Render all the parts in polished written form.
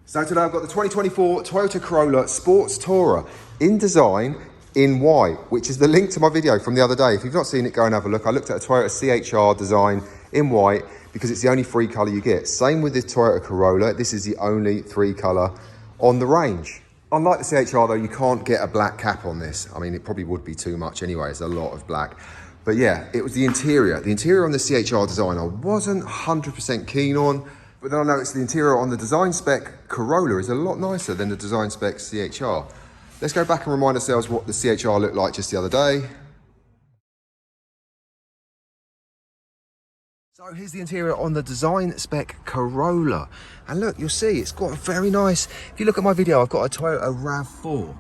So today I've got the 2024 Toyota Corolla Sports Tourer in design in white, which is the link to my video from the other day. If you've not seen it, go and have a look. I looked at a Toyota CHR design in white because it's the only three colour you get. Same with this Toyota Corolla. This is the only three colour on the range. Unlike the CHR though, you can't get a black cap on this. I mean, it probably would be too much anyway. It's a lot of black. But yeah, it was the interior. The interior on the CHR design I wasn't 100% keen on. But then I noticed the interior on the design spec Corolla is a lot nicer than the design spec CHR. Let's go back and remind ourselves what the CHR looked like just the other day. So here's the interior on the design spec Corolla. And look, you'll see it's got a very nice, if you look at my video, I've got a Toyota RAV4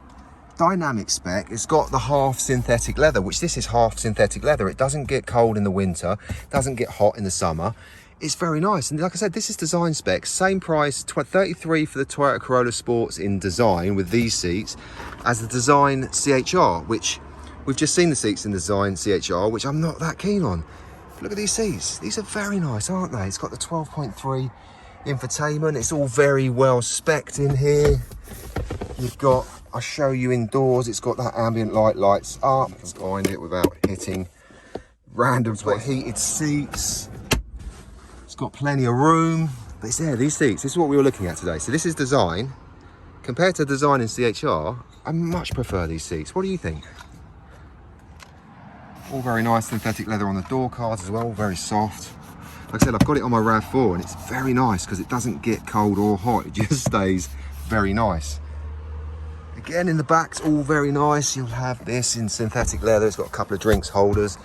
Dynamic spec. It's got the half synthetic leather, which this is half synthetic leather. It doesn't get cold in the winter, doesn't get hot in the summer. It's very nice. And like I said, this is design spec, same price, $33 for the Toyota Corolla Sports in design with these seats as the design CHR, which we've just seen the seats in the design CHR, which I'm not that keen on. But look at these seats. These are very nice, aren't they? It's got the 12.3 infotainment. It's all very well spec'd in here. You've got, I'll show you indoors, it's got that ambient lights up. Let's find it without hitting random. It's got heated seats. It's got plenty of room. But it's there, these seats, this is what we were looking at today. So this is design. Compared to design in CHR, I much prefer these seats. What do you think? All very nice synthetic leather on the door cards as well, very soft. Like I said, I've got it on my RAV4 and it's very nice because it doesn't get cold or hot. It just stays very nice. Again, in the back, it's all very nice. You'll have this in synthetic leather. It's got a couple of drinks holders,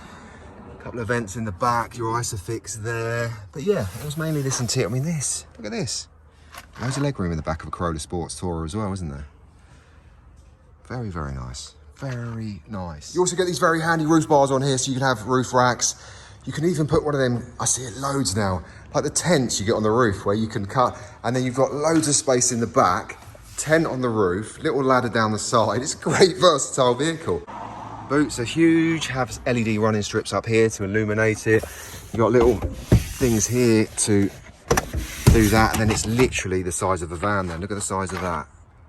a couple of vents in the back, your Isofix there. But yeah, it was mainly this interior. I mean, this, look at this. There's a legroom in the back of a Corolla Sports Tourer as well, isn't there? Very, very nice. Very nice. You also get these very handy roof bars on here so you can have roof racks. You can even put one of them, I see it loads now, like the tents you get on the roof where you can cut, and then you've got loads of space in the back, tent on the roof, little ladder down the side. It's a great versatile vehicle. Boots are huge, have LED running strips up here to illuminate it. You've got little things here to do that, and then it's literally the size of a van then. Look at the size of that.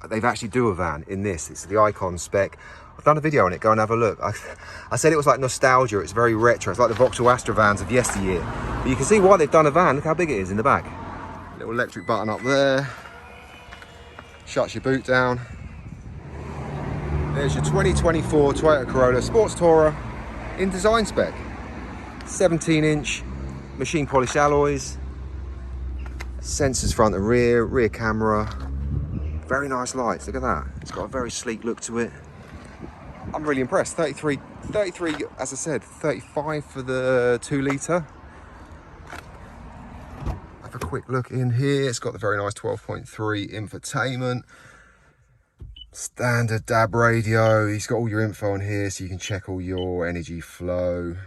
They've actually do a van in this. It's the Icon spec. I've done a video on it, go and have a look. I said it was like nostalgia, it's very retro. It's like the Vauxhall Astra vans of yesteryear. But you can see why they've done a van. Look how big it is in the back. Little electric button up there. Shuts your boot down. There's your 2024 Toyota Corolla Sports Tourer in design spec. 17-inch machine polished alloys. Sensors front and rear camera. Very nice lights, look at that. It's got a very sleek look to it. I'm really impressed. 33, as I said, 35 for the 2 litre. Have a quick look in here. It's got the very nice 12.3 infotainment. Standard DAB radio. It's got all your info on here so you can check all your energy flow.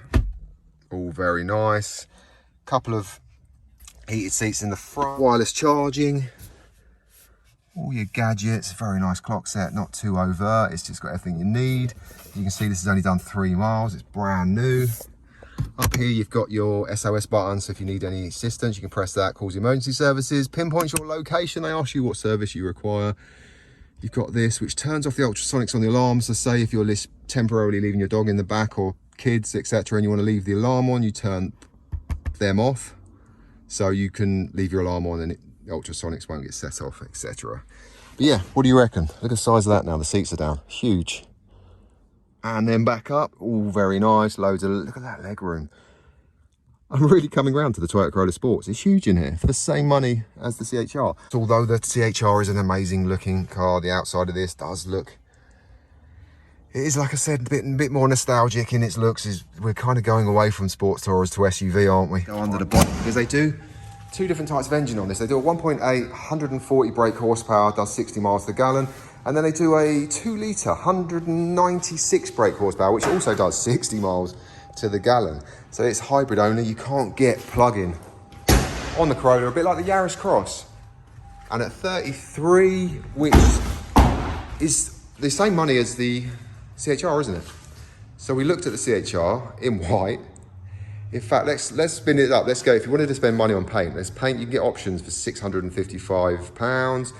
All very nice. Couple of heated seats in the front. Wireless charging. All your gadgets, very nice clock set, not too overt, it's just got everything you need. You can see this has only done 3 miles, it's brand new. Up here you've got your SOS button, so if you need any assistance, you can press that, calls emergency services, pinpoints your location, they ask you what service you require. You've got this, which turns off the ultrasonics on the alarm, so say if you're temporarily leaving your dog in the back or kids, etc., and you want to leave the alarm on, you turn them off, so you can leave your alarm on and the ultrasonics won't get set off, etc. But yeah, what do you reckon? Look at the size of that now, the seats are down, huge. And then back up, all very nice, loads of, look at that leg room. I'm really coming around to the Toyota Corolla Sports. It's huge in here for the same money as the CHR. So although the CHR is an amazing looking car, the outside of this does look, it is, like I said, a bit more nostalgic in its looks. We're kind of going away from sports tourers to SUV, aren't we? Go under the bonnet, because they do 2 different types of engine on this. They do a 1.8, 140 brake horsepower, does 60 miles to the gallon. And then they do a 2 litre, 196 brake horsepower, which also does 60 miles to the gallon. So it's hybrid only. You can't get plug-in on the Corolla, a bit like the Yaris Cross. And at 33, which is the same money as the CHR, isn't it? So we looked at the CHR in white. In fact, let's spin it up. Let's go, if you wanted to spend money on paint, let's paint, you can get options for £655.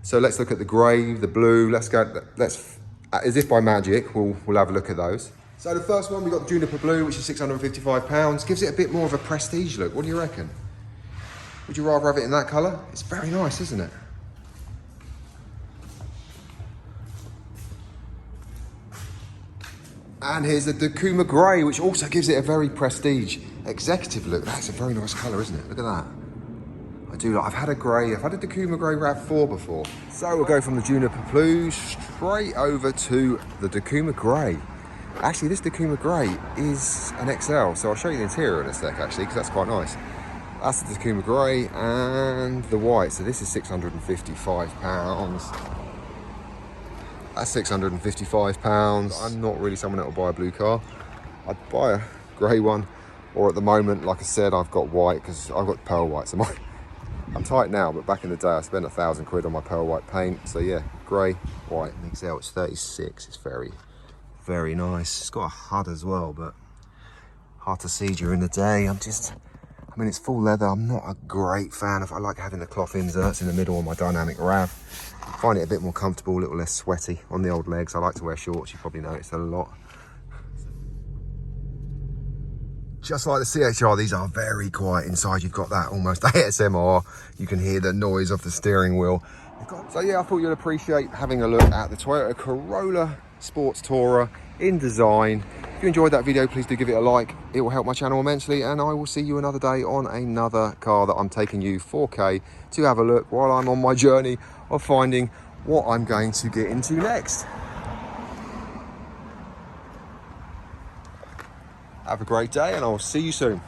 So let's look at the grey, the blue. Let's as if by magic, we'll have a look at those. So the first one, we got the Juniper Blue, which is £655. Gives it a bit more of a prestige look. What do you reckon? Would you rather have it in that colour? It's very nice, isn't it? And here's the Decuma Grey, which also gives it a very prestige, executive look. That's a very nice colour, isn't it? Look at that. I do like, I've had a Decuma Grey RAV4 before. So we'll go from the Juniper Blue straight over to the Decuma Grey. Actually, this Decuma Grey is an XL, so I'll show you the interior in a sec, actually, because that's quite nice. That's the Decuma Grey and the white, so this is £655. That's £655. I'm not really someone that will buy a blue car. I'd buy a grey one, or at the moment, like I said, I've got white because I've got pearl white. So I'm tight now, but back in the day, I spent £1,000 on my pearl white paint. So yeah, grey, white, XL. It's 36. It's very, very nice. It's got a HUD as well, but hard to see during the day. I mean, it's full leather. I'm not a great fan of. I like having the cloth inserts in the middle on my dynamic RAV. I find it a bit more comfortable, a little less sweaty on the old legs. I like to wear shorts, you probably noticed a lot. Just like the CHR, these are very quiet inside. You've got that almost ASMR. You can hear the noise of the steering wheel. So yeah, I thought you'd appreciate having a look at the Toyota Corolla Sports Tourer in design. If you enjoyed that video, please do give it a like. It will help my channel immensely, and I will see you another day on another car that I'm taking you 4K to have a look while I'm on my journey of finding what I'm going to get into next. Have a great day, and I'll see you soon.